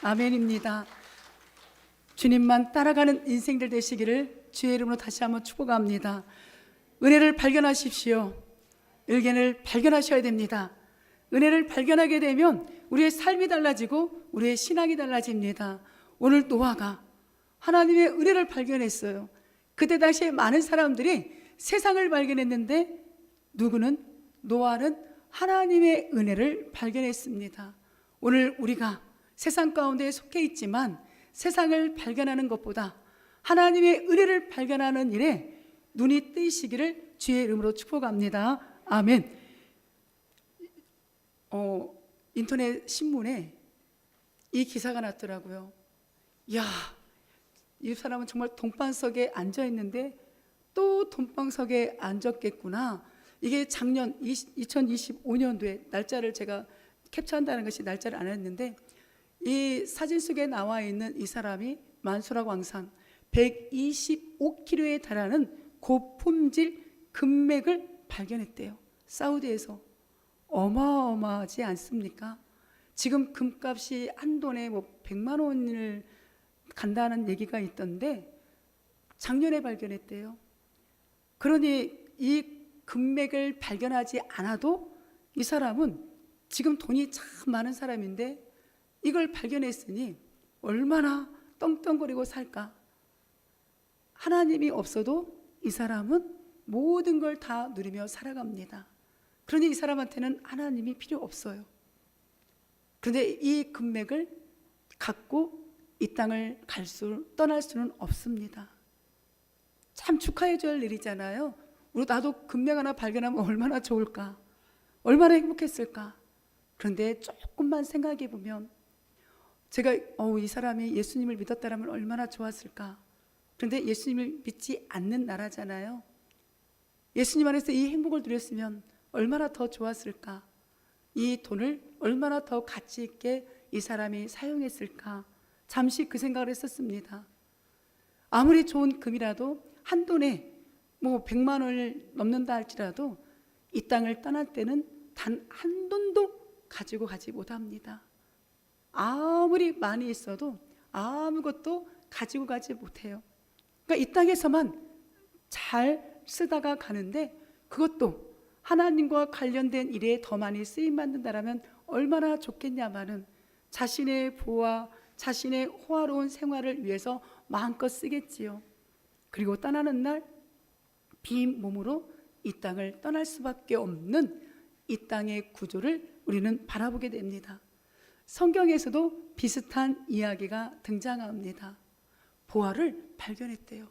아멘입니다. 주님만 따라가는 인생들 되시기를 주의 이름으로 다시 한번 축복합니다. 은혜를 발견하십시오. 은혜를 발견하셔야 됩니다. 은혜를 발견하게 되면 우리의 삶이 달라지고 우리의 신앙이 달라집니다. 오늘 노아가 하나님의 은혜를 발견했어요. 그때 당시에 많은 사람들이 세상을 발견했는데 노아는 하나님의 은혜를 발견했습니다. 오늘 우리가 세상 가운데 속해 있지만 세상을 발견하는 것보다 하나님의 은혜를 발견하는 일에 눈이 뜨이시기를 주의 이름으로 축복합니다. 아멘. 인터넷 신문에 이 기사가 났더라고요. 이야, 이 사람은 정말 동방석에 앉아 있는데 또 동방석에 앉았겠구나. 이게 작년 2025년도에 날짜를 제가 캡처한다는 것이 날짜를 안 했는데, 이 사진 속에 나와 있는 이 사람이 만수라 광산 125kg에 달하는 고품질 금맥을 발견했대요. 사우디에서. 어마어마하지 않습니까? 지금 금값이 한 돈에 100만 원을 간다는 얘기가 있던데 작년에 발견했대요. 그러니 이 금맥을 발견하지 않아도 이 사람은 지금 돈이 참 많은 사람인데 이걸 발견했으니 얼마나 떵떵거리고 살까. 하나님이 없어도 이 사람은 모든 걸 다 누리며 살아갑니다. 그러니 이 사람한테는 하나님이 필요 없어요. 그런데 이 금맥을 갖고 이 땅을 떠날 수는 없습니다. 참 축하해 줄 일이잖아요. 나도 금맥 하나 발견하면 얼마나 좋을까, 얼마나 행복했을까. 그런데 조금만 생각해 보면 제가 이 사람이 예수님을 믿었다면 얼마나 좋았을까. 그런데 예수님을 믿지 않는 나라잖아요. 예수님 안에서 이 행복을 누렸으면 얼마나 더 좋았을까. 이 돈을 얼마나 더 가치 있게 이 사람이 사용했을까. 잠시 그 생각을 했었습니다. 아무리 좋은 금이라도 한 돈에 100만 원을 넘는다 할지라도 이 땅을 떠날 때는 단 한 돈도 가지고 가지 못합니다. 아무리 많이 있어도 아무것도 가지고 가지 못해요. 그러니까 이 땅에서만 잘 쓰다가 가는데, 그것도 하나님과 관련된 일에 더 많이 쓰임받는다라면 얼마나 좋겠냐마는 자신의 부와 자신의 호화로운 생활을 위해서 마음껏 쓰겠지요. 그리고 떠나는 날 빈 몸으로 이 땅을 떠날 수밖에 없는 이 땅의 구조를 우리는 바라보게 됩니다. 성경에서도 비슷한 이야기가 등장합니다. 보화를 발견했대요.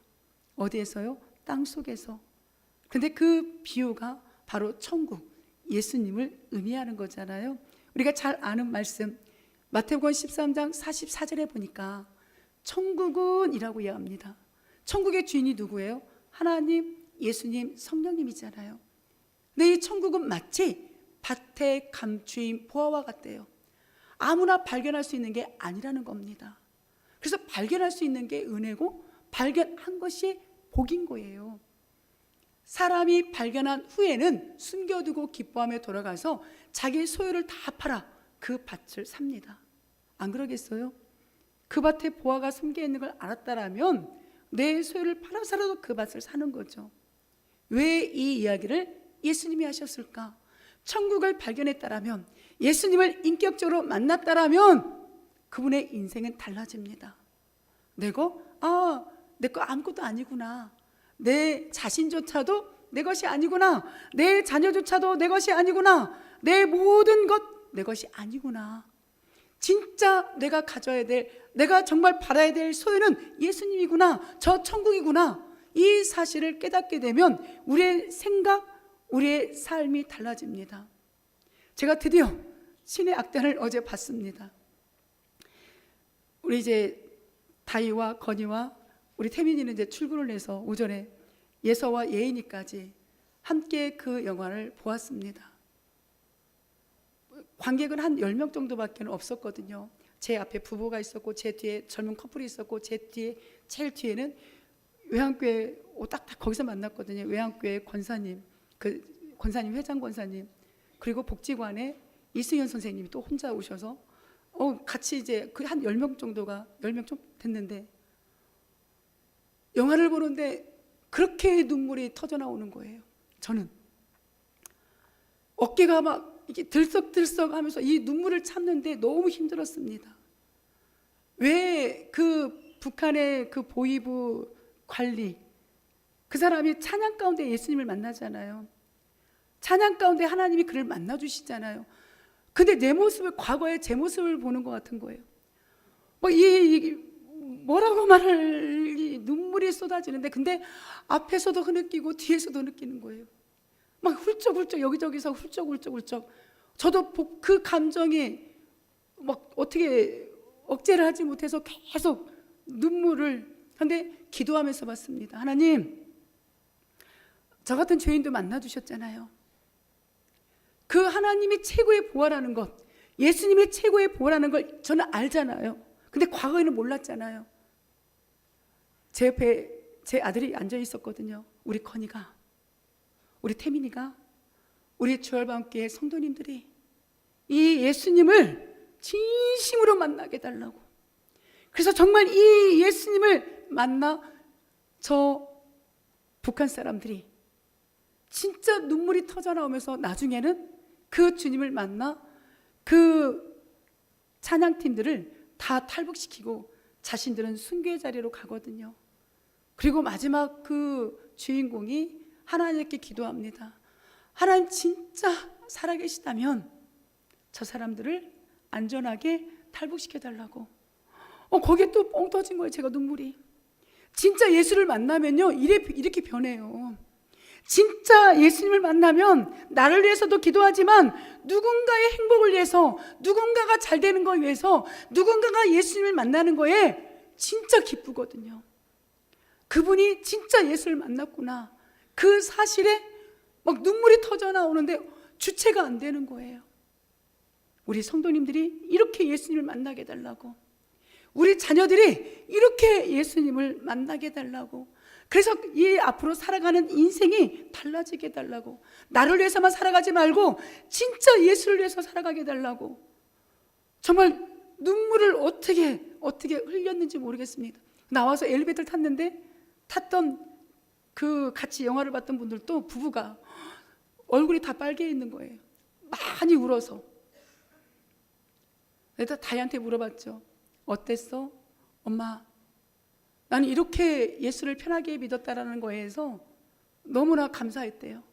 어디에서요? 땅 속에서. 근데 그 비유가 바로 천국, 예수님을 의미하는 거잖아요. 우리가 잘 아는 말씀, 마태복음 13장 44절에 보니까 천국은 이라고 이야기합니다. 천국의 주인이 누구예요? 하나님, 예수님, 성령님이잖아요. 근데 이 천국은 마치 밭에 감추인 보화와 같대요. 아무나 발견할 수 있는 게 아니라는 겁니다. 그래서 발견할 수 있는 게 은혜고 발견한 것이 복인 거예요. 사람이 발견한 후에는 숨겨두고 기뻐하며 돌아가서 자기 소유를 다 팔아 그 밭을 삽니다. 안 그러겠어요? 그 밭에 보화가 숨겨 있는 걸 알았다라면 내 소유를 팔아서라도 그 밭을 사는 거죠. 왜 이 이야기를 예수님이 하셨을까? 천국을 발견했다라면, 예수님을 인격적으로 만났다라면 그분의 인생은 달라집니다. 내 거 아무것도 아니구나. 내 자신조차도 내 것이 아니구나. 내 자녀조차도 내 것이 아니구나. 내 모든 것 내 것이 아니구나. 진짜 내가 가져야 될, 내가 정말 바라야 될 소유는 예수님이구나. 저 천국이구나. 이 사실을 깨닫게 되면 우리의 생각, 우리의 삶이 달라집니다. 제가 드디어 신의 악단을 어제 봤습니다. 우리 이제 다희와 건이와 우리 태민이는 이제 출근을 해서 오전에 예서와 예인이까지 함께 그 영화를 보았습니다. 관객은 한 10명 정도밖에 없었거든요. 제 앞에 부부가 있었고, 제 뒤에 젊은 커플이 있었고, 제 뒤에 제일 뒤에는 외환교회 딱딱 거기서 만났거든요. 외환교회 권사님, 권사님, 회장 권사님, 그리고 복지관에 이승현 선생님이 또 혼자 오셔서 같이 이제 그 한 10명 정도가 10명 좀 됐는데 영화를 보는데 그렇게 눈물이 터져 나오는 거예요. 저는 어깨가 막 이게 들썩들썩 하면서 이 눈물을 참는데 너무 힘들었습니다. 왜 그 북한의 그 보위부 관리, 그 사람이 찬양 가운데 예수님을 만나잖아요. 찬양 가운데 하나님이 그를 만나주시잖아요. 근데 내 모습을, 과거의 제 모습을 보는 것 같은 거예요. 뭐라고 말할, 눈물이 쏟아지는데, 근데 앞에서도 흐느끼고 뒤에서도 느끼는 거예요. 막 훌쩍훌쩍 여기저기서 훌쩍훌쩍. 저도 그 감정이 막 어떻게 억제를 하지 못해서 계속 눈물을, 근데 기도하면서 봤습니다. 하나님, 저 같은 죄인도 만나주셨잖아요. 그 하나님이 최고의 보화라는 것, 예수님이 최고의 보화라는 걸 저는 알잖아요. 근데 과거에는 몰랐잖아요. 제 옆에 제 아들이 앉아 있었거든요. 우리 건이가, 우리 태민이가, 우리 주얼밤교회 성도님들이 이 예수님을 진심으로 만나게 해달라고. 그래서 정말 이 예수님을 만나 저 북한 사람들이 진짜 눈물이 터져 나오면서 나중에는 그 주님을 만나 그 찬양팀들을 다 탈북시키고 자신들은 순교의 자리로 가거든요. 그리고 마지막 그 주인공이 하나님께 기도합니다. 하나님 진짜 살아계시다면 저 사람들을 안전하게 탈북시켜달라고. 거기에 또 뻥 터진 거예요. 제가 눈물이. 진짜 예수를 만나면요 이렇게 변해요. 진짜 예수님을 만나면 나를 위해서도 기도하지만 누군가의 행복을 위해서, 누군가가 잘 되는 걸 위해서, 누군가가 예수님을 만나는 거에 진짜 기쁘거든요. 그분이 진짜 예수를 만났구나, 그 사실에 막 눈물이 터져 나오는데 주체가 안 되는 거예요. 우리 성도님들이 이렇게 예수님을 만나게 해달라고, 우리 자녀들이 이렇게 예수님을 만나게 해달라고, 그래서 이 앞으로 살아가는 인생이 달라지게 해달라고, 나를 위해서만 살아가지 말고 진짜 예수를 위해서 살아가게 해달라고. 정말 눈물을 어떻게 흘렸는지 모르겠습니다. 나와서 엘리베이터를 탔는데 탔던 그 같이 영화를 봤던 분들도 부부가 얼굴이 다 빨개 있는 거예요. 많이 울어서. 내가 다희한테 물어봤죠. 어땠어? 엄마, 나는 이렇게 예수를 편하게 믿었다라는 거에서 너무나 감사했대요.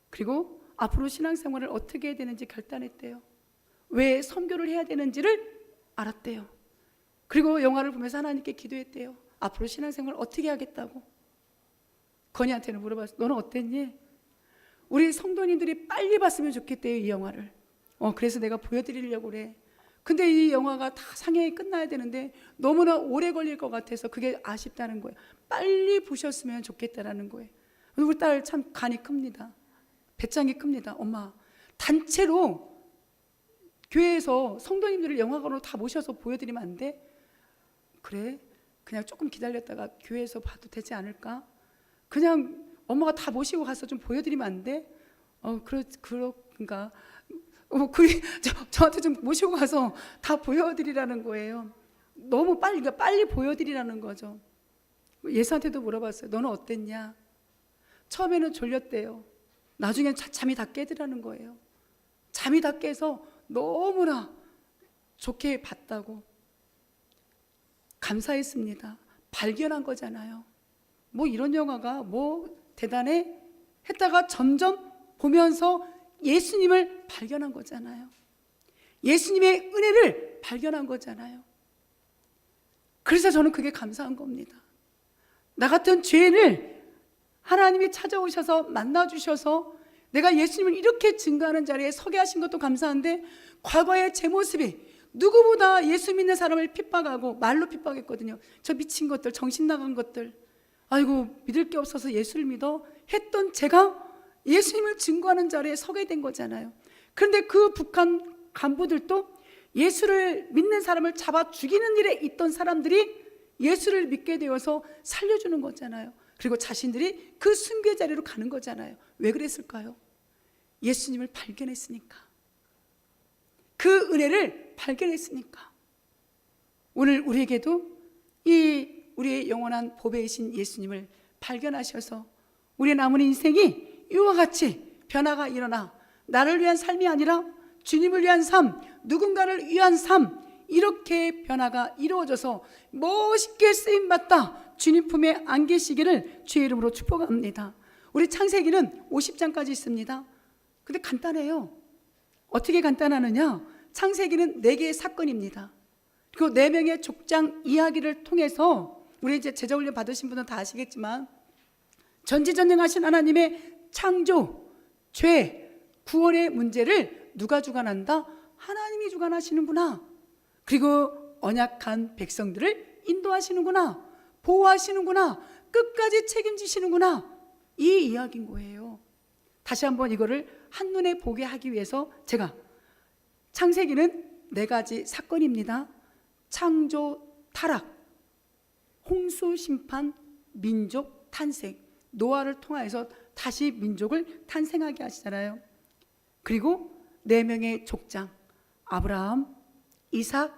그리고 앞으로 신앙생활을 어떻게 해야 되는지 결단했대요. 왜 선교를 해야 되는지를 알았대요. 그리고 영화를 보면서 하나님께 기도했대요. 앞으로 신앙생활을 어떻게 하겠다고. 건이한테는 물어봤어요. 너는 어땠니? 우리 성도님들이 빨리 봤으면 좋겠대요, 이 영화를. 그래서 내가 보여드리려고 그래. 근데 이 영화가 다 상영이 끝나야 되는데 너무나 오래 걸릴 것 같아서 그게 아쉽다는 거예요. 빨리 보셨으면 좋겠다라는 거예요. 우리 딸 참 간이 큽니다. 배짱이 큽니다. 엄마, 단체로 교회에서 성도님들을 영화관으로 다 모셔서 보여드리면 안 돼? 그래? 그냥 조금 기다렸다가 교회에서 봐도 되지 않을까? 그냥 엄마가 다 모시고 가서 좀 보여드리면 안 돼? 그런가? 저한테 좀 모시고 가서 다 보여드리라는 거예요. 너무 빨리 보여드리라는 거죠. 예수한테도 물어봤어요. 너는 어땠냐? 처음에는 졸렸대요. 나중엔 잠이 다 깨더라는 거예요. 잠이 다 깨서 너무나 좋게 봤다고. 감사했습니다. 발견한 거잖아요. 뭐 이런 영화가 뭐 대단해? 했다가 점점 보면서 예수님을 발견한 거잖아요. 예수님의 은혜를 발견한 거잖아요. 그래서 저는 그게 감사한 겁니다. 나 같은 죄인을 하나님이 찾아오셔서 만나주셔서 내가 예수님을 이렇게 증거하는 자리에 서게 하신 것도 감사한데, 과거의 제 모습이 누구보다 예수 믿는 사람을 핍박하고 말로 핍박했거든요. 저 미친 것들, 정신 나간 것들, 아이고 믿을 게 없어서 예수를 믿어 했던 제가 예수님을 증거하는 자리에 서게 된 거잖아요. 그런데 그 북한 간부들도 예수를 믿는 사람을 잡아 죽이는 일에 있던 사람들이 예수를 믿게 되어서 살려주는 거잖아요. 그리고 자신들이 그 순교의 자리로 가는 거잖아요. 왜 그랬을까요? 예수님을 발견했으니까. 그 은혜를 발견했으니까. 오늘 우리에게도 이 우리의 영원한 보배이신 예수님을 발견하셔서 우리의 남은 인생이 이와 같이 변화가 일어나 나를 위한 삶이 아니라 주님을 위한 삶, 누군가를 위한 삶, 이렇게 변화가 이루어져서 멋있게 쓰임받다 주님 품에 안 계시기를 주의 이름으로 축복합니다. 우리 창세기는 50장까지 있습니다. 근데 간단해요. 어떻게 간단하느냐? 창세기는 4개의 사건입니다. 그리고 4명의 족장 이야기를 통해서 우리 이제 제자훈련 받으신 분은 다 아시겠지만 전지전능하신 하나님의 창조, 죄, 구원의 문제를 누가 주관한다? 하나님이 주관하시는구나. 그리고 언약한 백성들을 인도하시는구나, 보호하시는구나, 끝까지 책임지시는구나, 이 이야기인 거예요. 다시 한번 이거를 한눈에 보게 하기 위해서 제가 창세기는 4가지 사건입니다. 창조, 타락, 홍수 심판, 민족 탄생. 노아를 통하여서 다시 민족을 탄생하게 하시잖아요. 그리고 4명의 족장, 아브라함, 이삭,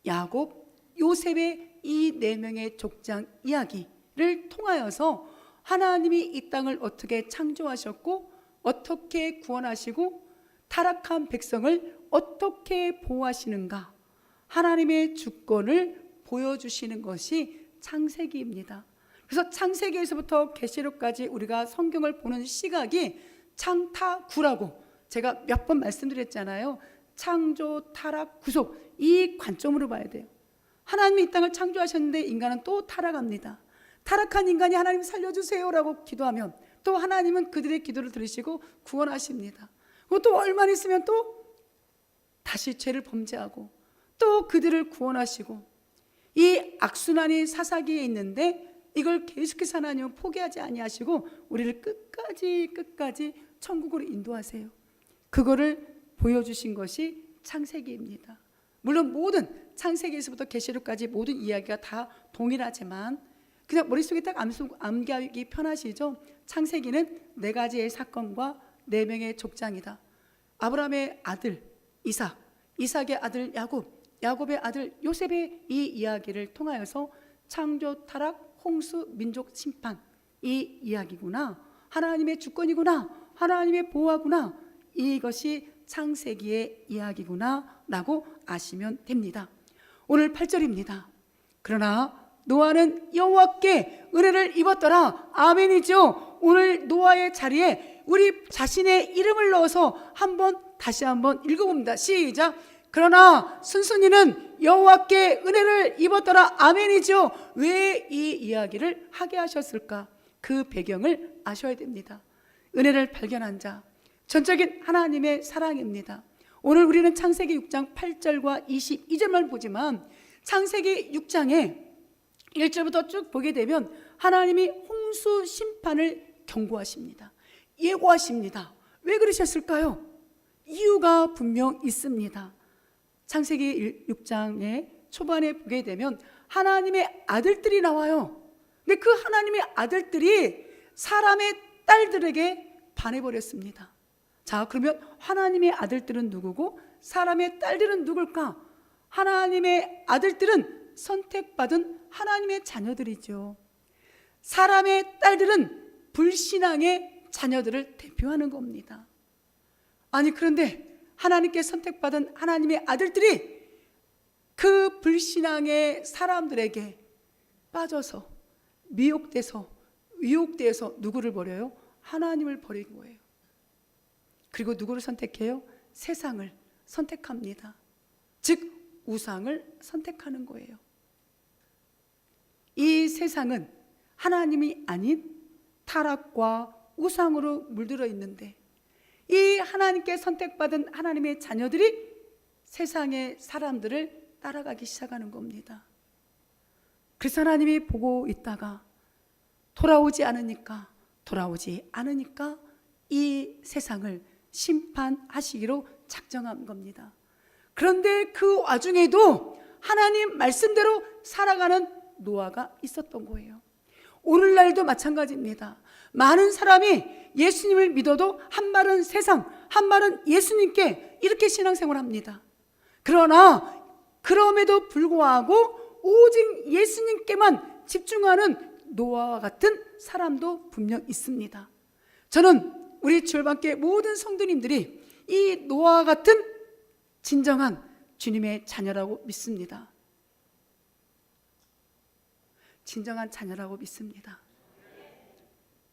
야곱, 요셉의 이 4명의 족장 이야기를 통하여서 하나님이 이 땅을 어떻게 창조하셨고 어떻게 구원하시고 타락한 백성을 어떻게 보호하시는가, 하나님의 주권을 보여주시는 것이 창세기입니다. 그래서 창세기에서부터 계시록까지 우리가 성경을 보는 시각이 창타구라고 제가 몇 번 말씀드렸잖아요. 창조, 타락, 구속, 이 관점으로 봐야 돼요. 하나님이 이 땅을 창조하셨는데 인간은 또 타락합니다. 타락한 인간이 하나님 살려주세요라고 기도하면 또 하나님은 그들의 기도를 들으시고 구원하십니다. 그리고 또 얼마 있으면 또 다시 죄를 범죄하고 또 그들을 구원하시고, 이 악순환이 사사기에 있는데 이걸 계속해서 하나님은 포기하지 아니하시고 우리를 끝까지 천국으로 인도하세요. 그거를 보여주신 것이 창세기입니다. 물론 모든 창세기에서부터 계시록까지 모든 이야기가 다 동일하지만 그냥 머릿속에 딱 암기하기 편하시죠? 창세기는 4가지의 사건과 4명의 족장이다. 아브라함의 아들 이삭, 이삭의 아들 야곱, 야곱의 아들 요셉의 이 이야기를 통하여서 창조, 타락, 홍수, 민족 심판, 이 이야기구나, 하나님의 주권이구나, 하나님의 보호하구나, 이것이 창세기의 이야기구나 라고 아시면 됩니다. 오늘 8절입니다. 그러나 노아는 여호와께 은혜를 입었더라. 아멘이죠. 오늘 노아의 자리에 우리 자신의 이름을 넣어서 다시 한번 읽어봅니다. 시작. 그러나 순순이는 여호와께 은혜를 입었더라. 아멘이죠. 왜 이 이야기를 하게 하셨을까? 그 배경을 아셔야 됩니다. 은혜를 발견한 자, 전적인 하나님의 사랑입니다. 오늘 우리는 창세기 6장 8절과 22절만 보지만 창세기 6장에 1절부터 쭉 보게 되면 하나님이 홍수 심판을 경고하십니다. 예고하십니다. 왜 그러셨을까요? 이유가 분명 있습니다. 창세기 6장의 초반에 보게 되면 하나님의 아들들이 나와요. 근데 그 하나님의 아들들이 사람의 딸들에게 반해버렸습니다. 자, 그러면 하나님의 아들들은 누구고 사람의 딸들은 누굴까? 하나님의 아들들은 선택받은 하나님의 자녀들이죠. 사람의 딸들은 불신앙의 자녀들을 대표하는 겁니다. 아니, 그런데 하나님께 선택받은 하나님의 아들들이 그 불신앙의 사람들에게 빠져서 미혹돼서 유혹돼서 누구를 버려요? 하나님을 버린 거예요. 그리고 누구를 선택해요? 세상을 선택합니다. 즉 우상을 선택하는 거예요. 이 세상은 하나님이 아닌 타락과 우상으로 물들어 있는데 이 하나님께 선택받은 하나님의 자녀들이 세상의 사람들을 따라가기 시작하는 겁니다. 그래서 하나님이 보고 있다가 돌아오지 않으니까 이 세상을 심판하시기로 작정한 겁니다. 그런데 그 와중에도 하나님 말씀대로 살아가는 노아가 있었던 거예요. 오늘날도 마찬가지입니다. 많은 사람이 예수님을 믿어도 한 말은 세상, 한 말은 예수님께 이렇게 신앙생활합니다. 그러나 그럼에도 불구하고 오직 예수님께만 집중하는 노아와 같은 사람도 분명 있습니다. 저는 우리 주일반교회 모든 성도님들이 이 노아와 같은 진정한 주님의 자녀라고 믿습니다. 진정한 자녀라고 믿습니다.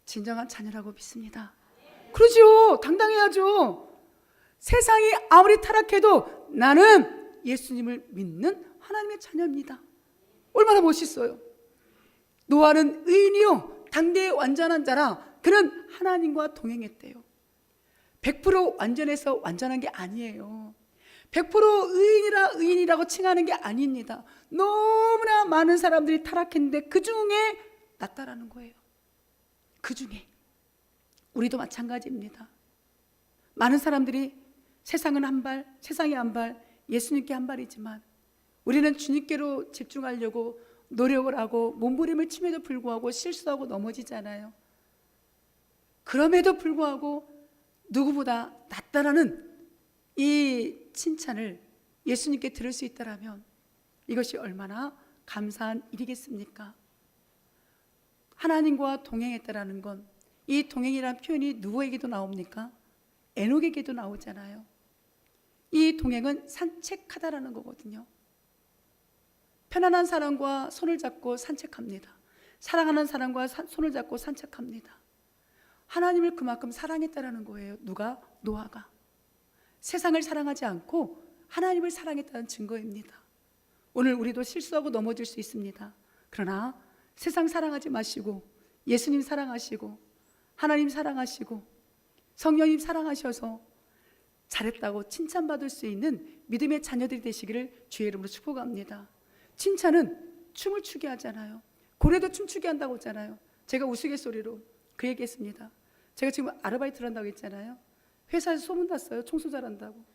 진정한 자녀라고 믿습니다. 그러죠. 당당해야죠. 세상이 아무리 타락해도 나는 예수님을 믿는 하나님의 자녀입니다. 얼마나 멋있어요. 노아는 의인이요 당대의 완전한 자라 그는 하나님과 동행했대요. 100% 완전해서 완전한 게 아니에요. 100% 의인이라고 칭하는 게 아닙니다. 너무나 많은 사람들이 타락했는데 그 중에 낫다라는 거예요. 그 중에 우리도 마찬가지입니다. 많은 사람들이 세상은 한 발, 세상이 한 발, 예수님께 한 발이지만 우리는 주님께로 집중하려고 노력을 하고 몸부림을 침에도 불구하고 실수하고 넘어지잖아요. 그럼에도 불구하고 누구보다 낫다라는 이 칭찬을 예수님께 들을 수 있다라면 이것이 얼마나 감사한 일이겠습니까? 하나님과 동행했다라는 건 이 동행이라는 표현이 누구에게도 나옵니까? 에녹에게도 나오잖아요. 이 동행은 산책하다라는 거거든요. 편안한 사람과 손을 잡고 산책합니다. 사랑하는 사람과 손을 잡고 산책합니다. 하나님을 그만큼 사랑했다라는 거예요. 누가? 노아가. 세상을 사랑하지 않고 하나님을 사랑했다는 증거입니다. 오늘 우리도 실수하고 넘어질 수 있습니다. 그러나 세상 사랑하지 마시고 예수님 사랑하시고 하나님 사랑하시고 성령님 사랑하셔서 잘했다고 칭찬받을 수 있는 믿음의 자녀들이 되시기를 주의 이름으로 축복합니다. 칭찬은 춤을 추게 하잖아요. 고래도 춤추게 한다고 했잖아요. 제가 우스갯소리로 그 얘기했습니다. 제가 지금 아르바이트를 한다고 했잖아요. 회사에서 소문났어요. 청소 잘한다고.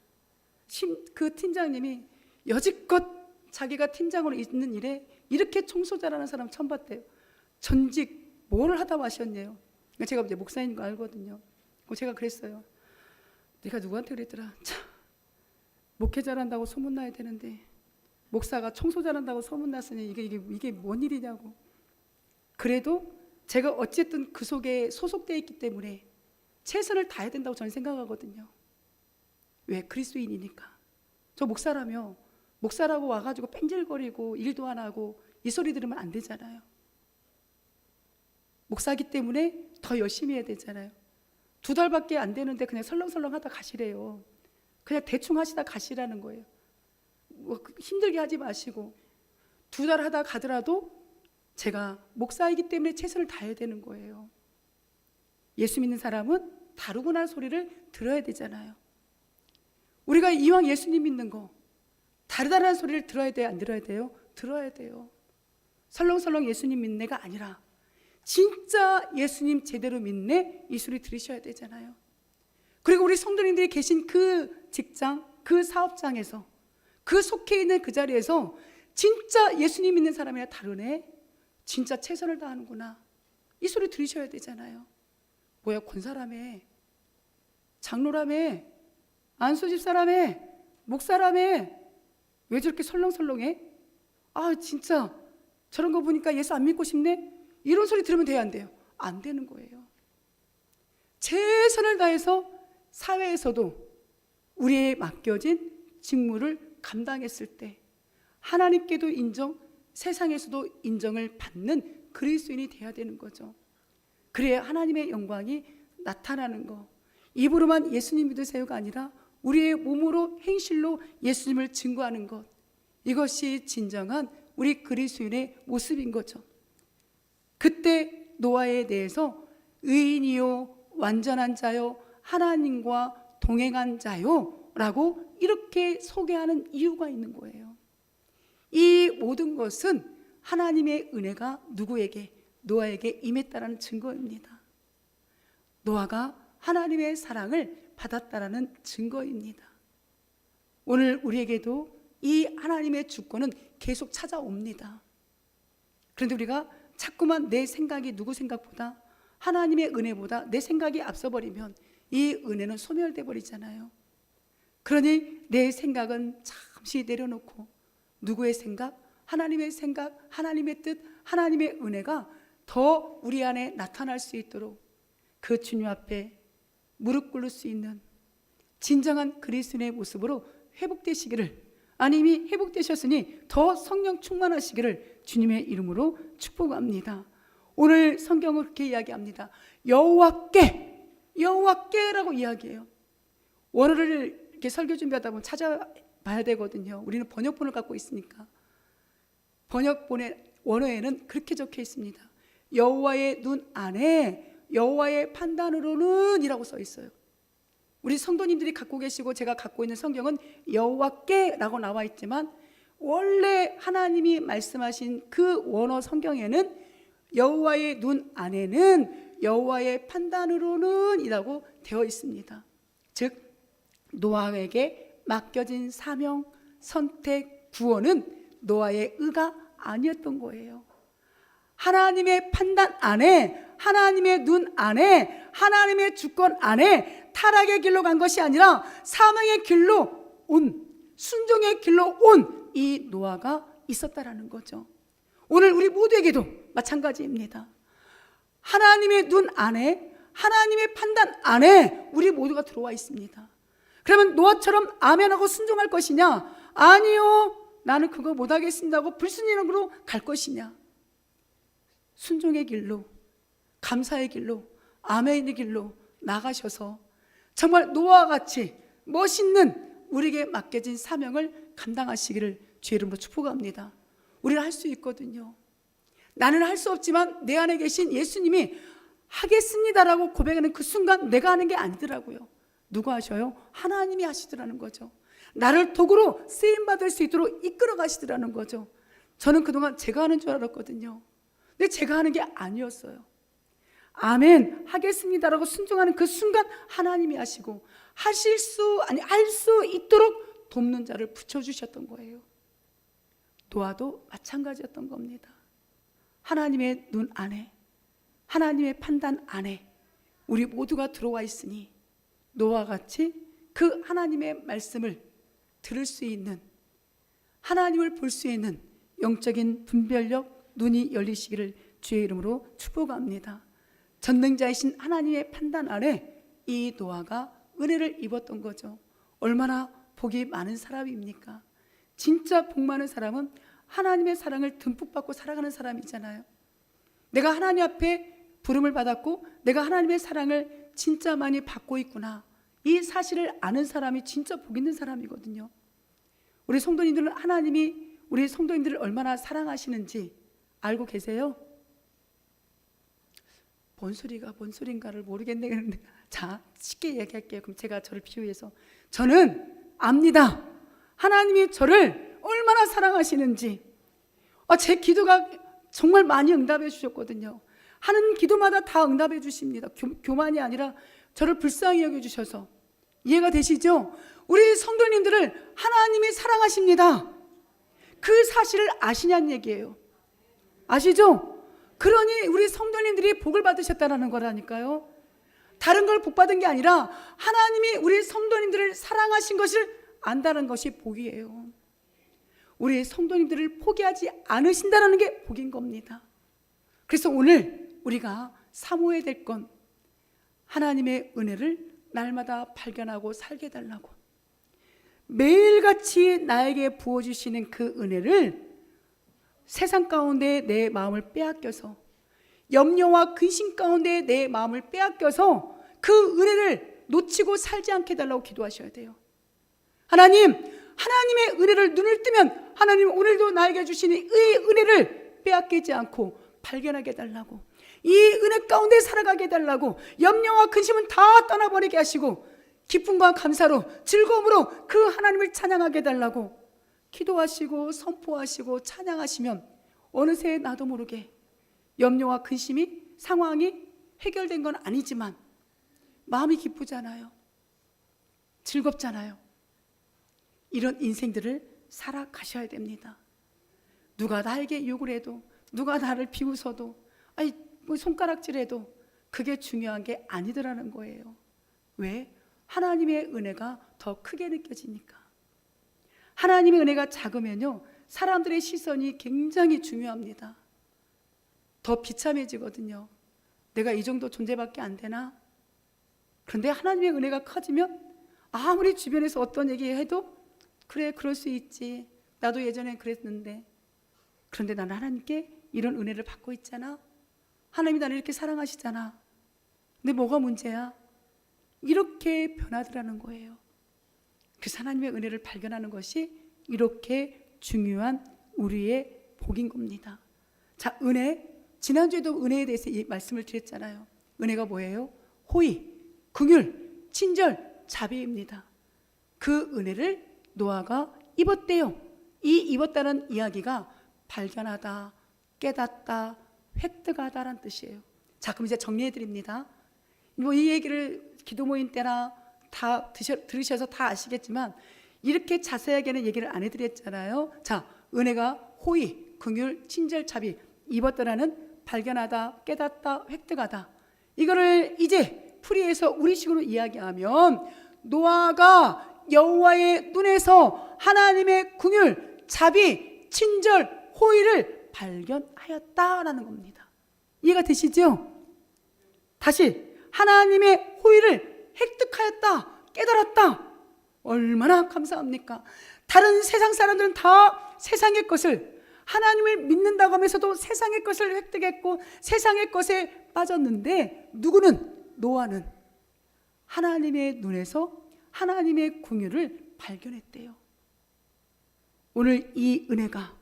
그 팀장님이 여지껏 자기가 팀장으로 있는 일에 이렇게 청소 잘하는 사람 처음 봤대요. 전직 뭘 하다 마셨네요. 제가 이제 목사인 거 알거든요. 제가 그랬어요. 내가 누구한테 그랬더라. 참, 목회 잘한다고 소문나야 되는데 목사가 청소 잘한다고 소문났으니 이게 뭔 일이냐고. 그래도 제가 어쨌든 그 속에 소속되어 있기 때문에 최선을 다해야 된다고 저는 생각하거든요. 왜? 그리스도인이니까. 저 목사라며 목사라고 와가지고 뺀질거리고 일도 안 하고 이 소리 들으면 안 되잖아요. 목사기 때문에 더 열심히 해야 되잖아요. 2달밖에 안 되는데 그냥 설렁설렁 하다 가시래요. 그냥 대충 하시다 가시라는 거예요. 뭐 힘들게 하지 마시고 2달 하다 가더라도 제가 목사이기 때문에 최선을 다해야 되는 거예요. 예수 믿는 사람은 다루고 날 소리를 들어야 되잖아요. 우리가 이왕 예수님 믿는 거 다르다는 소리를 들어야 돼요? 안 들어야 돼요? 들어야 돼요. 설렁설렁 예수님 믿네가 아니라 진짜 예수님 제대로 믿네 이 소리 들으셔야 되잖아요. 그리고 우리 성도님들이 계신 그 직장, 그 사업장에서 그 속해 있는 그 자리에서 진짜 예수님 믿는 사람이랑 다르네, 진짜 최선을 다하는구나 이 소리 들으셔야 되잖아요. 뭐야, 권사라며, 장로라며, 안수집사라며, 목사라며, 왜 저렇게 설렁설렁해? 아 진짜 저런 거 보니까 예수 안 믿고 싶네? 이런 소리 들으면 돼요, 안 돼요? 안 되는 거예요. 최선을 다해서 사회에서도 우리의 맡겨진 직무를 감당했을 때 하나님께도 인정, 세상에서도 인정을 받는 그리스도인이 돼야 되는 거죠. 그래야 하나님의 영광이 나타나는 거. 입으로만 예수님 믿으세요가 아니라 우리의 몸으로 행실로 예수님을 증거하는 것, 이것이 진정한 우리 그리스도인의 모습인 거죠. 그때 노아에 대해서 의인이요 완전한 자요 하나님과 동행한 자요 라고 이렇게 소개하는 이유가 있는 거예요. 이 모든 것은 하나님의 은혜가 누구에게? 노아에게 임했다라는 증거입니다. 노아가 하나님의 사랑을 받았다라는 증거입니다. 오늘 우리에게도 이 하나님의 주권은 계속 찾아옵니다. 그런데 우리가 자꾸만 내 생각이 누구 생각보다, 하나님의 은혜보다 내 생각이 앞서버리면 이 은혜는 소멸돼 버리잖아요. 그러니 내 생각은 참 잠시 내려놓고 누구의 생각, 하나님의 뜻, 하나님의 은혜가 더 우리 안에 나타날 수 있도록 그 주님 앞에 무릎 꿇을 수 있는 진정한 그리스도인의 모습으로 회복되시기를, 아니 이미 회복되셨으니 더 성령 충만하시기를 주님의 이름으로 축복합니다. 오늘 성경은 그렇게 이야기합니다. 여호와께라고 이야기해요. 원어를 이렇게 설교 준비하다 보면 찾아봐야 되거든요. 우리는 번역본을 갖고 있으니까. 번역본의 원어에는 그렇게 적혀 있습니다. 여호와의 눈 안에 여호와의 판단으로는 이라고 써 있어요. 우리 성도님들이 갖고 계시고 제가 갖고 있는 성경은 여호와께라고 나와 있지만 원래 하나님이 말씀하신 그 원어 성경에는 여호와의 눈 안에는 여호와의 판단으로는 이라고 되어 있습니다. 즉 노아에게 맡겨진 사명, 선택, 구원은 노아의 의가 아니었던 거예요. 하나님의 판단 안에, 하나님의 눈 안에, 하나님의 주권 안에 타락의 길로 간 것이 아니라 사명의 길로 온, 순종의 길로 온 이 노아가 있었다라는 거죠. 오늘 우리 모두에게도 마찬가지입니다. 하나님의 눈 안에, 하나님의 판단 안에 우리 모두가 들어와 있습니다. 그러면 노아처럼 아멘하고 순종할 것이냐? 아니요, 나는 그거 못하겠습니다 하고 불순종으로 갈 것이냐? 순종의 길로, 감사의 길로, 아멘의 길로 나가셔서 정말 노아와 같이 멋있는 우리에게 맡겨진 사명을 감당하시기를 주의 이름으로 축복합니다. 우리는 할 수 있거든요. 나는 할 수 없지만 내 안에 계신 예수님이 하겠습니다라고 고백하는 그 순간 내가 하는 게 아니더라고요. 누가 하셔요? 하나님이 하시더라는 거죠. 나를 도구로 쓰임받을 수 있도록 이끌어 가시더라는 거죠. 저는 그동안 제가 하는 줄 알았거든요. 근데 제가 하는 게 아니었어요. 아멘 하겠습니다라고 순종하는 그 순간 하나님이 하시고 할 수 있도록 돕는 자를 붙여주셨던 거예요. 노아도 마찬가지였던 겁니다. 하나님의 눈 안에, 하나님의 판단 안에 우리 모두가 들어와 있으니 노아와 같이 그 하나님의 말씀을 들을 수 있는, 하나님을 볼 수 있는 영적인 분별력, 눈이 열리시기를 주의 이름으로 축복합니다. 전능자이신 하나님의 판단 아래 이 노아가 은혜를 입었던 거죠. 얼마나 복이 많은 사람입니까? 진짜 복 많은 사람은 하나님의 사랑을 듬뿍 받고 살아가는 사람이잖아요. 내가 하나님 앞에 부름을 받았고 내가 하나님의 사랑을 진짜 많이 받고 있구나, 이 사실을 아는 사람이 진짜 복 있는 사람이거든요. 우리 성도님들은 하나님이 우리 성도님들을 얼마나 사랑하시는지 알고 계세요? 뭔 소린가를 모르겠네. 자, 쉽게 얘기할게요. 그럼 제가 저를 비유해서, 저는 압니다. 하나님이 저를 얼마나 사랑하시는지. 제 기도가 정말 많이 응답해 주셨거든요. 하는 기도마다 다 응답해 주십니다. 교만이 아니라 저를 불쌍히 여겨주셔서. 이해가 되시죠? 우리 성도님들을 하나님이 사랑하십니다. 그 사실을 아시냐는 얘기예요. 아시죠? 그러니 우리 성도님들이 복을 받으셨다는 거라니까요. 다른 걸 복 받은 게 아니라 하나님이 우리 성도님들을 사랑하신 것을 안다는 것이 복이에요. 우리 성도님들을 포기하지 않으신다는 게 복인 겁니다. 그래서 오늘 우리가 사모해야 될 건 하나님의 은혜를 날마다 발견하고 살게 해달라고, 매일같이 나에게 부어주시는 그 은혜를 세상 가운데 내 마음을 빼앗겨서, 염려와 근심 가운데 내 마음을 빼앗겨서 그 은혜를 놓치고 살지 않게 해달라고 기도하셔야 돼요. 하나님의 은혜를 눈을 뜨면 하나님 오늘도 나에게 주시는 이 은혜를 빼앗기지 않고 발견하게 해달라고, 이 은혜 가운데 살아가게 해달라고, 염려와 근심은 다 떠나버리게 하시고 기쁨과 감사로 즐거움으로 그 하나님을 찬양하게 해달라고 기도하시고 선포하시고 찬양하시면 어느새 나도 모르게 염려와 근심이, 상황이 해결된 건 아니지만 마음이 기쁘잖아요. 즐겁잖아요. 이런 인생들을 살아가셔야 됩니다. 누가 나에게 욕을 해도, 누가 나를 비웃어도, 손가락질해도 그게 중요한 게 아니더라는 거예요. 왜? 하나님의 은혜가 더 크게 느껴지니까. 하나님의 은혜가 작으면요, 사람들의 시선이 굉장히 중요합니다. 더 비참해지거든요. 내가 이 정도 존재밖에 안 되나? 그런데 하나님의 은혜가 커지면 아무리 주변에서 어떤 얘기해도 그래, 그럴 수 있지, 나도 예전에 그랬는데, 그런데 나는 하나님께 이런 은혜를 받고 있잖아, 하나님이 나를 이렇게 사랑하시잖아, 근데 뭐가 문제야? 이렇게 변하더라는 거예요. 그래서 하나님의 은혜를 발견하는 것이 이렇게 중요한 우리의 복인 겁니다. 자, 은혜, 지난주에도 은혜에 대해서 이 말씀을 드렸잖아요. 은혜가 뭐예요? 호의, 긍휼, 친절, 자비입니다. 그 은혜를 노아가 입었대요. 이 입었다는 이야기가 발견하다, 깨닫다, 획득하다라는 뜻이에요. 자, 그럼 이제 정리해 드립니다. 뭐 이 얘기를 기도 모임 때나 다 들으셔서 다 아시겠지만 이렇게 자세하게는 얘기를 안 해드렸잖아요. 자, 은혜가 호의, 긍휼, 친절, 자비, 입었다라는 발견하다, 깨닫다, 획득하다. 이거를 이제 풀이해서 우리식으로 이야기하면 노아가 여호와의 눈에서 하나님의 긍휼, 자비, 친절, 호의를 발견하였다라는 겁니다. 이해가 되시죠? 다시, 하나님의 호의를 획득하였다, 깨달았다. 얼마나 감사합니까? 다른 세상 사람들은 다 세상의 것을, 하나님을 믿는다고 하면서도 세상의 것을 획득했고 세상의 것에 빠졌는데, 누구는, 노아는 하나님의 눈에서 하나님의 긍휼을 발견했대요. 오늘 이 은혜가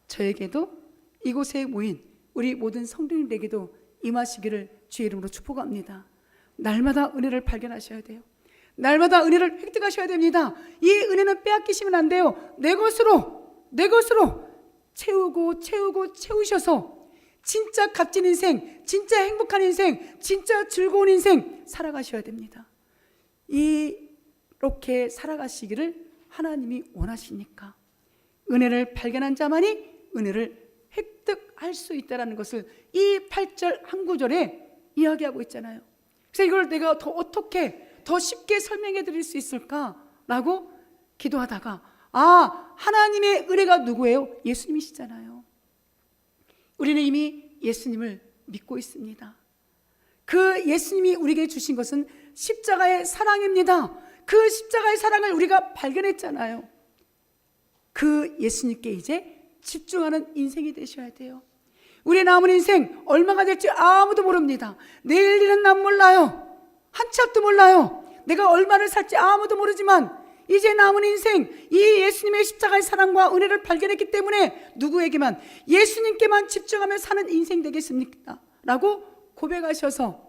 저에게도 이곳에 모인 우리 모든 성도님들에게도 임하시기를 주의 이름으로 축복합니다. 날마다 은혜를 발견하셔야 돼요. 날마다 은혜를 획득하셔야 됩니다. 이 은혜는 빼앗기시면 안 돼요. 내 것으로 채우고 채우셔서 진짜 값진 인생, 진짜 행복한 인생, 진짜 즐거운 인생 살아가셔야 됩니다. 이렇게 살아가시기를 하나님이 원하시니까 은혜를 발견한 자만이 은혜를 획득할 수 있다는 것을 이 8절 한 구절에 이야기하고 있잖아요. 그래서 이걸 내가 더 쉽게 설명해 드릴 수 있을까라고 기도하다가, 하나님의 은혜가 누구예요? 예수님이시잖아요. 우리는 이미 예수님을 믿고 있습니다. 그 예수님이 우리에게 주신 것은 십자가의 사랑입니다. 그 십자가의 사랑을 우리가 발견했잖아요. 그 예수님께 이제 집중하는 인생이 되셔야 돼요. 우리의 남은 인생 얼마가 될지 아무도 모릅니다. 내일 일은 난 몰라요. 한 치 앞도 몰라요. 내가 얼마를 살지 아무도 모르지만 이제 남은 인생, 이 예수님의 십자가의 사랑과 은혜를 발견했기 때문에 누구에게만, 예수님께만 집중하며 사는 인생 되겠습니까? 라고 고백하셔서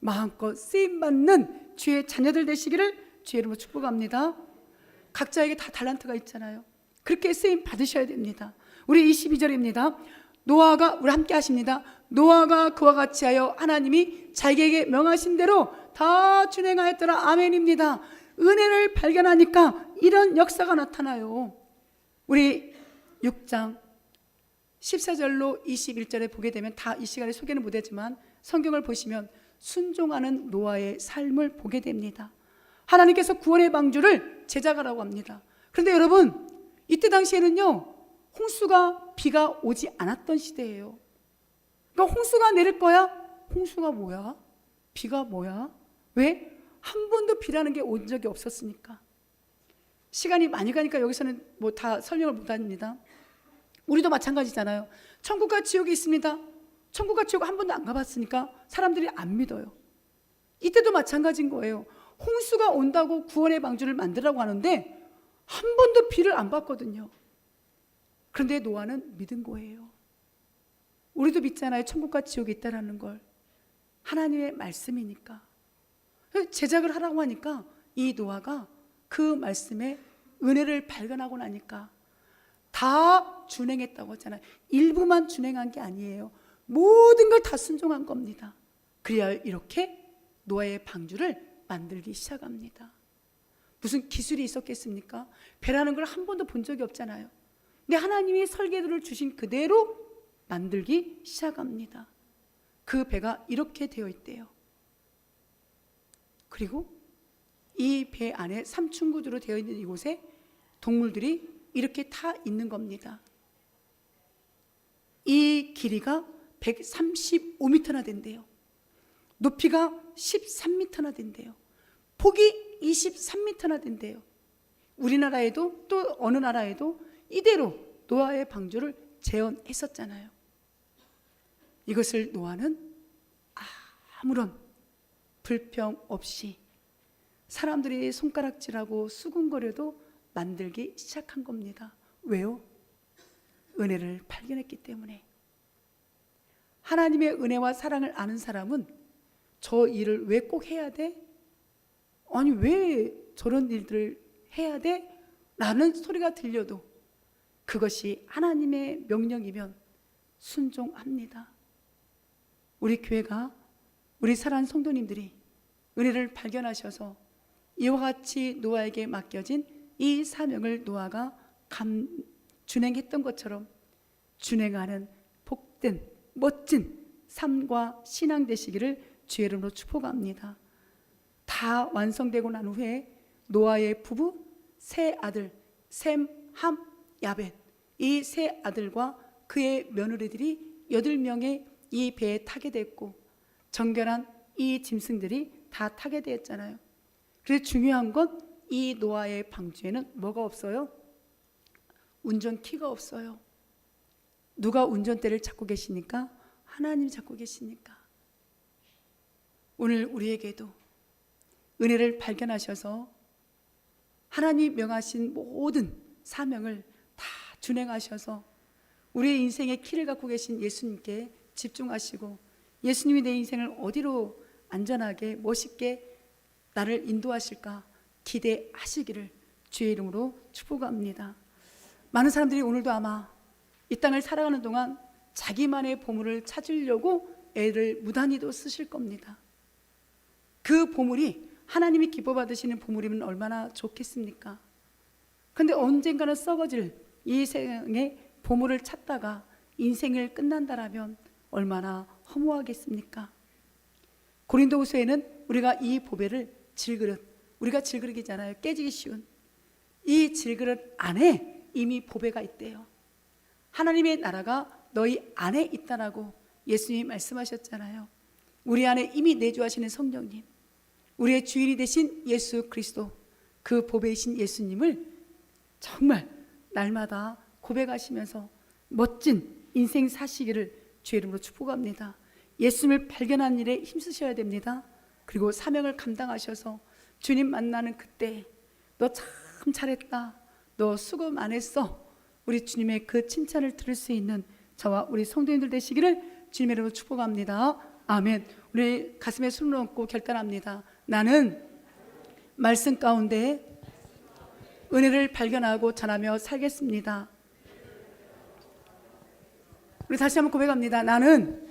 마음껏 쓰임받는 주의 자녀들 되시기를 주의 이름으로 축복합니다. 각자에게 다 달란트가 있잖아요. 그렇게 쓰임 받으셔야 됩니다. 우리 22절입니다. 노아가, 우리 함께 하십니다. 노아가 그와 같이 하여 하나님이 자기에게 명하신 대로 다 준행하였더라. 아멘입니다. 은혜를 발견하니까 이런 역사가 나타나요. 우리 6장 14절로 21절에 보게 되면, 다 이 시간에 소개는 못했지만 성경을 보시면 순종하는 노아의 삶을 보게 됩니다. 하나님께서 구원의 방주를 제작하라고 합니다. 그런데 여러분, 이때 당시에는요, 홍수가, 비가 오지 않았던 시대예요. 그러니까 홍수가 내릴 거야? 홍수가 뭐야? 비가 뭐야? 왜? 한 번도 비라는 게 온 적이 없었으니까. 시간이 많이 가니까 여기서는 뭐 다 설명을 못 합니다. 우리도 마찬가지잖아요. 천국과 지옥이 있습니다. 천국과 지옥 한 번도 안 가봤으니까 사람들이 안 믿어요. 이때도 마찬가지인 거예요. 홍수가 온다고 구원의 방주를 만들라고 하는데 한 번도 비를 안 봤거든요. 그런데 노아는 믿은 거예요. 우리도 믿잖아요. 천국과 지옥이 있다는 걸. 하나님의 말씀이니까. 제작을 하라고 하니까 이 노아가 그 말씀에 은혜를 발견하고 나니까 다 준행했다고 했잖아요. 일부만 준행한 게 아니에요. 모든 걸 다 순종한 겁니다. 그래야 이렇게 노아의 방주를 만들기 시작합니다. 무슨 기술이 있었겠습니까? 배라는 걸 한 번도 본 적이 없잖아요. 근데 하나님이 설계도를 주신 그대로 만들기 시작합니다. 그 배가 이렇게 되어 있대요. 그리고 이 배 안에 삼층구조로 되어 있는 이곳에 동물들이 이렇게 타 있는 겁니다. 이 길이가 135m나 된대요. 높이가 13m나 된대요. 폭이 23m나 된대요. 우리나라에도 또 어느 나라에도 이대로 노아의 방주를 재현했었잖아요. 이것을 노아는 아무런 불평 없이 사람들이 손가락질하고 수군거려도 만들기 시작한 겁니다. 왜요? 은혜를 발견했기 때문에. 하나님의 은혜와 사랑을 아는 사람은 저 일을 왜 꼭 해야 돼? 아니 왜 저런 일들을 해야 돼? 라는 소리가 들려도 그것이 하나님의 명령이면 순종합니다. 우리 교회가, 우리 사랑하는 성도님들이 은혜를 발견하셔서 이와 같이 노아에게 맡겨진 이 사명을 노아가 준행했던 것처럼 준행하는 복된 멋진 삶과 신앙 되시기를 주의 이름으로 축복합니다. 다 완성되고 난 후에 노아의 부부 세 아들 셈, 함, 야벳, 이 세 아들과 그의 며느리들이 8명의 이 배에 타게 됐고 정결한 이 짐승들이 다 타게 되었잖아요. 그래서 중요한 건 이 노아의 방주에는 뭐가 없어요? 운전키가 없어요. 누가 운전대를 잡고 계시니까? 하나님이 잡고 계시니까. 오늘 우리에게도 은혜를 발견하셔서 하나님이 명하신 모든 사명을 다 준행하셔서 우리의 인생의 키를 갖고 계신 예수님께 집중하시고 예수님이 내 인생을 어디로 안전하게 멋있게 나를 인도하실까 기대하시기를 주의 이름으로 축복합니다. 많은 사람들이 오늘도 아마 이 땅을 살아가는 동안 자기만의 보물을 찾으려고 애를 무단히도 쓰실 겁니다. 그 보물이 하나님이 기뻐 받으시는 보물이면 얼마나 좋겠습니까? 그런데 언젠가는 썩어질 이 세상의 보물을 찾다가 인생을 끝난다라면 얼마나 허무하겠습니까? 고린도후서에는 우리가 이 보배를 질그릇, 우리가 질그릇이잖아요. 깨지기 쉬운 이 질그릇 안에 이미 보배가 있대요. 하나님의 나라가 너희 안에 있다라고 예수님이 말씀하셨잖아요. 우리 안에 이미 내주하시는 성령님, 우리의 주인이 되신 예수 그리스도, 그 보배이신 예수님을 정말 날마다 고백하시면서 멋진 인생 사시기를 주의 이름으로 축복합니다. 예수님을 발견한 일에 힘쓰셔야 됩니다. 그리고 사명을 감당하셔서 주님 만나는 그때 너 참 잘했다, 너 수고 많았어, 우리 주님의 그 칭찬을 들을 수 있는 저와 우리 성도님들 되시기를 주님의 이름으로 축복합니다. 아멘. 우리 가슴에 손을 얹고 결단합니다. 나는 말씀 가운데 은혜를 발견하고 전하며 살겠습니다. 우리 다시 한번 고백합니다. 나는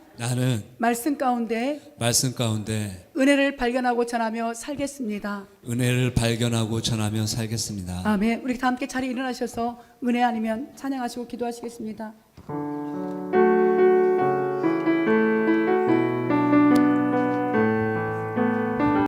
말씀 가운데 은혜를 발견하고 전하며 살겠습니다. 은혜를 발견하고 전하며 살겠습니다. 아멘. 우리 다 함께 자리에 일어나셔서 은혜 아니면 찬양하시고 기도하시겠습니다.